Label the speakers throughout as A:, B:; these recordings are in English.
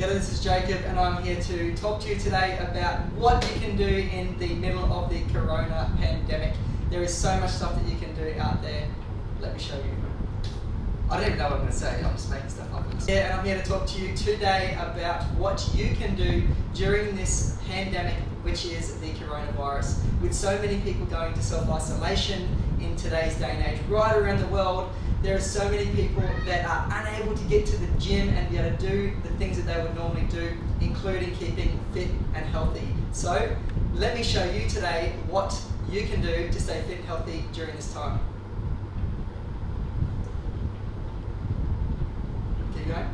A: G'day, this is Jacob and I'm here to talk to you today about what you can do in the middle of the corona pandemic. There is so much stuff that you can do out there. Let me show you. I don't even know what I'm going to say, I'm just making stuff up. Yeah, and I'm here to talk to you today about what you can do during this pandemic, which is the coronavirus. With so many people going to self-isolation in today's day and age right around the world, there are so many people that are unable to get to the gym and be able to do the things that they would normally do, including keeping fit and healthy. So let me show you today what you can do to stay fit and healthy during this time. Keep going.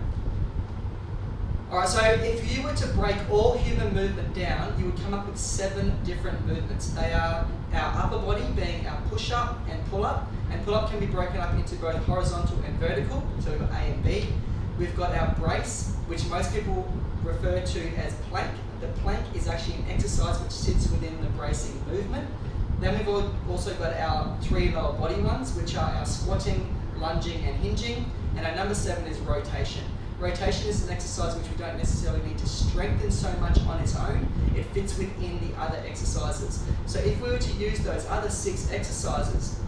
A: Alright, so if you were to break all human movement down, you would come up with 7 different movements. They are our upper body being our push-up and pull-up. And pull-up can be broken up into both horizontal and vertical, so we've got A and B. We've got our brace, which most people refer to as plank. The plank is actually an exercise which sits within the bracing movement. Then we've also got our 3 lower body ones, which are our squatting, lunging and hinging. And our number 7 is rotation. Rotation is an exercise which we don't necessarily need to strengthen so much on its own. It fits within the other exercises. So if we were to use those other 6 exercises,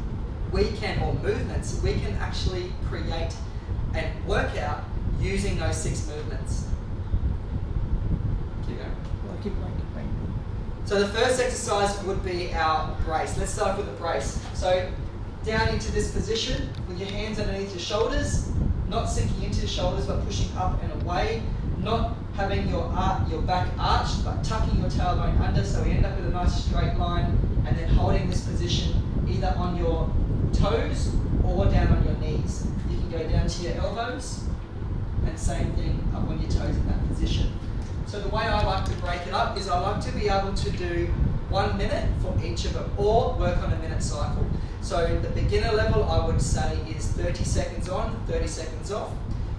A: or movements, we can actually create a workout using those 6 movements. Keep going.
B: Keep going.
A: So the first exercise would be our brace. Let's start with the brace. So down into this position with your hands underneath your shoulders, not sinking into your shoulders but pushing up and away, not having your back arched but tucking your tailbone under, so we end up with a nice straight line, and then holding this position either on your toes or down on your knees. You can go down to your elbows, and same thing up on your toes in that position. So the way I like to break it up is I like to be able to do 1 minute for each of them, or work on a minute cycle. So the beginner level I would say is 30 seconds on, 30 seconds off.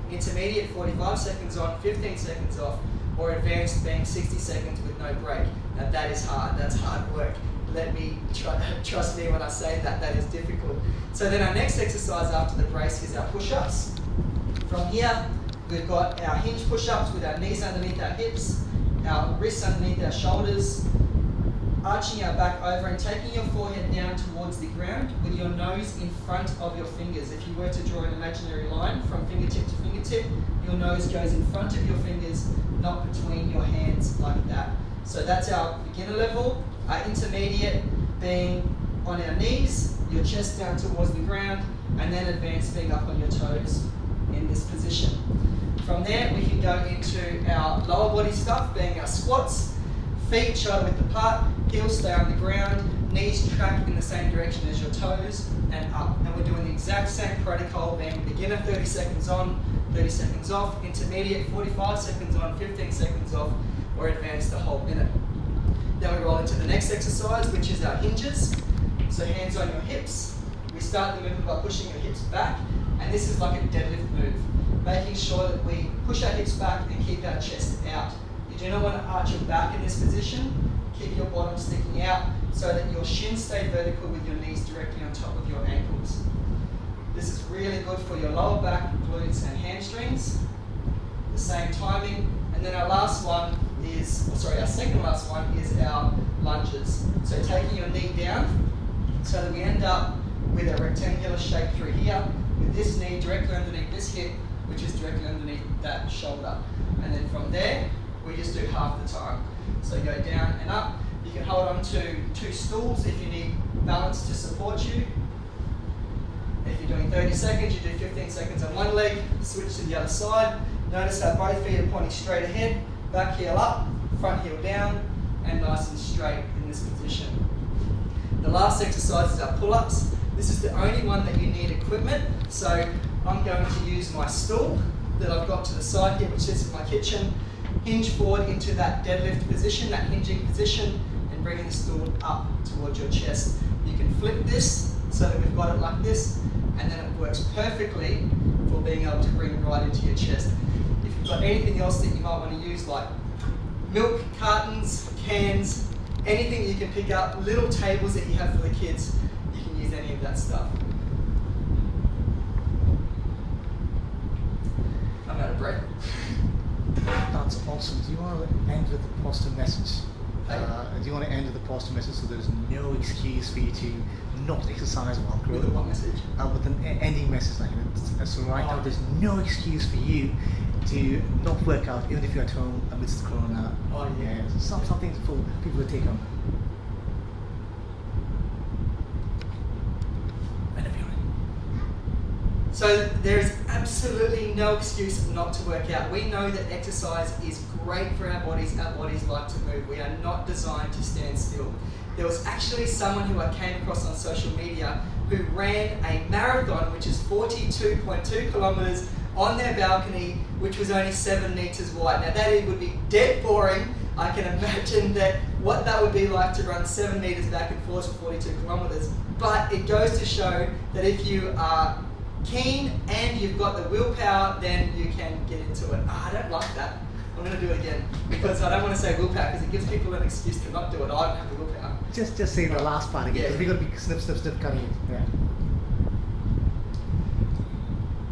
A: Intermediate 45 seconds on, 15 seconds off, or advanced being 60 seconds with no break. Now that is hard, that's hard work. Trust me when I say that, that is difficult. So then our next exercise after the brace is our push-ups. From here, we've got our hinge push-ups with our knees underneath our hips, our wrists underneath our shoulders, arching our back over and taking your forehead down towards the ground with your nose in front of your fingers. If you were to draw an imaginary line from fingertip to fingertip, your nose goes in front of your fingers, not between your hands like that. So that's our beginner level. Our intermediate being on our knees, your chest down towards the ground, and then advanced being up on your toes in this position. From there, we can go into our lower body stuff, being our squats, feet shoulder width apart, heels stay on the ground, knees track in the same direction as your toes, and up. And we're doing the exact same protocol, being beginner 30 seconds on, 30 seconds off, intermediate 45 seconds on, 15 seconds off, or advanced the whole minute. Then we roll into the next exercise, which is our hinges. So hands on your hips. We start the movement by pushing your hips back, and this is like a deadlift move, making sure that we push our hips back and keep our chest out. You do not want to arch your back in this position. Keep your bottom sticking out so that your shins stay vertical with your knees directly on top of your ankles. This is really good for your lower back, glutes and hamstrings. The same timing. And then our second last one is our lunges. So taking your knee down so that we end up with a rectangular shape through here, with this knee directly underneath this hip, which is directly underneath that shoulder. And then from there, we just do half the time. So go down and up. You can hold on to 2 stools if you need balance to support you. If you're doing 30 seconds, you do 15 seconds on one leg, switch to the other side. Notice how both feet are pointing straight ahead, back heel up, front heel down, and nice and straight in this position. The last exercise is our pull-ups. This is the only one that you need equipment. So I'm going to use my stool that I've got to the side here, which sits in my kitchen, hinge forward into that deadlift position, that hinging position, and bringing the stool up towards your chest. You can flip this so that we've got it like this, and then it works perfectly for being able to bring right into your chest. If you've got anything else that you might want to use, like milk cartons, cans, anything you can pick up, little tables that you have for the kids, you can use any of that stuff. I'm out of breath.
B: That's awesome. Do you want to end with a positive message?
A: Hey.
B: Do you want to end with a positive message so there's no excuse for you to not exercise while growing?
A: With a what message?
B: With an ending message, like, so right now there's no excuse for you to not work out even if you're at home amidst Corona.
A: Oh, yeah.
B: Something for people to take on. Whenever you're ready.
A: So there is absolutely no excuse not to work out. We know that exercise is great for our bodies. Our bodies like to move. We are not designed to stand still. There was actually someone who I came across on social media who ran a marathon, which is 42.2 kilometers on their balcony, which was only 7 meters wide. Now that would be dead boring. I can imagine that what that would be like to run 7 meters back and forth for 42 kilometers. But it goes to show that if you are keen and you've got the willpower, then you can get into it. I don't like that. I'm going to do it again because I don't want to say willpower because it gives people an excuse to not do it. I don't have the willpower.
B: Just say the last part again, because we're going to be snip cutting it. Yeah.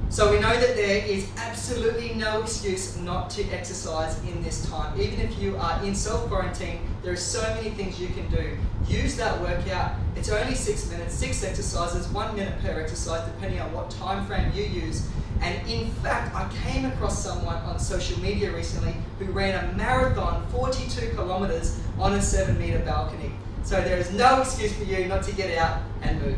A: So we know that there is absolutely no excuse not to exercise in this time. Even if you are in self-quarantine, there are so many things you can do. Use that workout. It's only 6 minutes, 6 exercises, 1 minute per exercise, depending on what time frame you use. And in fact, I came across someone on social media recently who ran a marathon, 42 kilometers on a 7 meter balcony. So there is no excuse for you not to get out and move.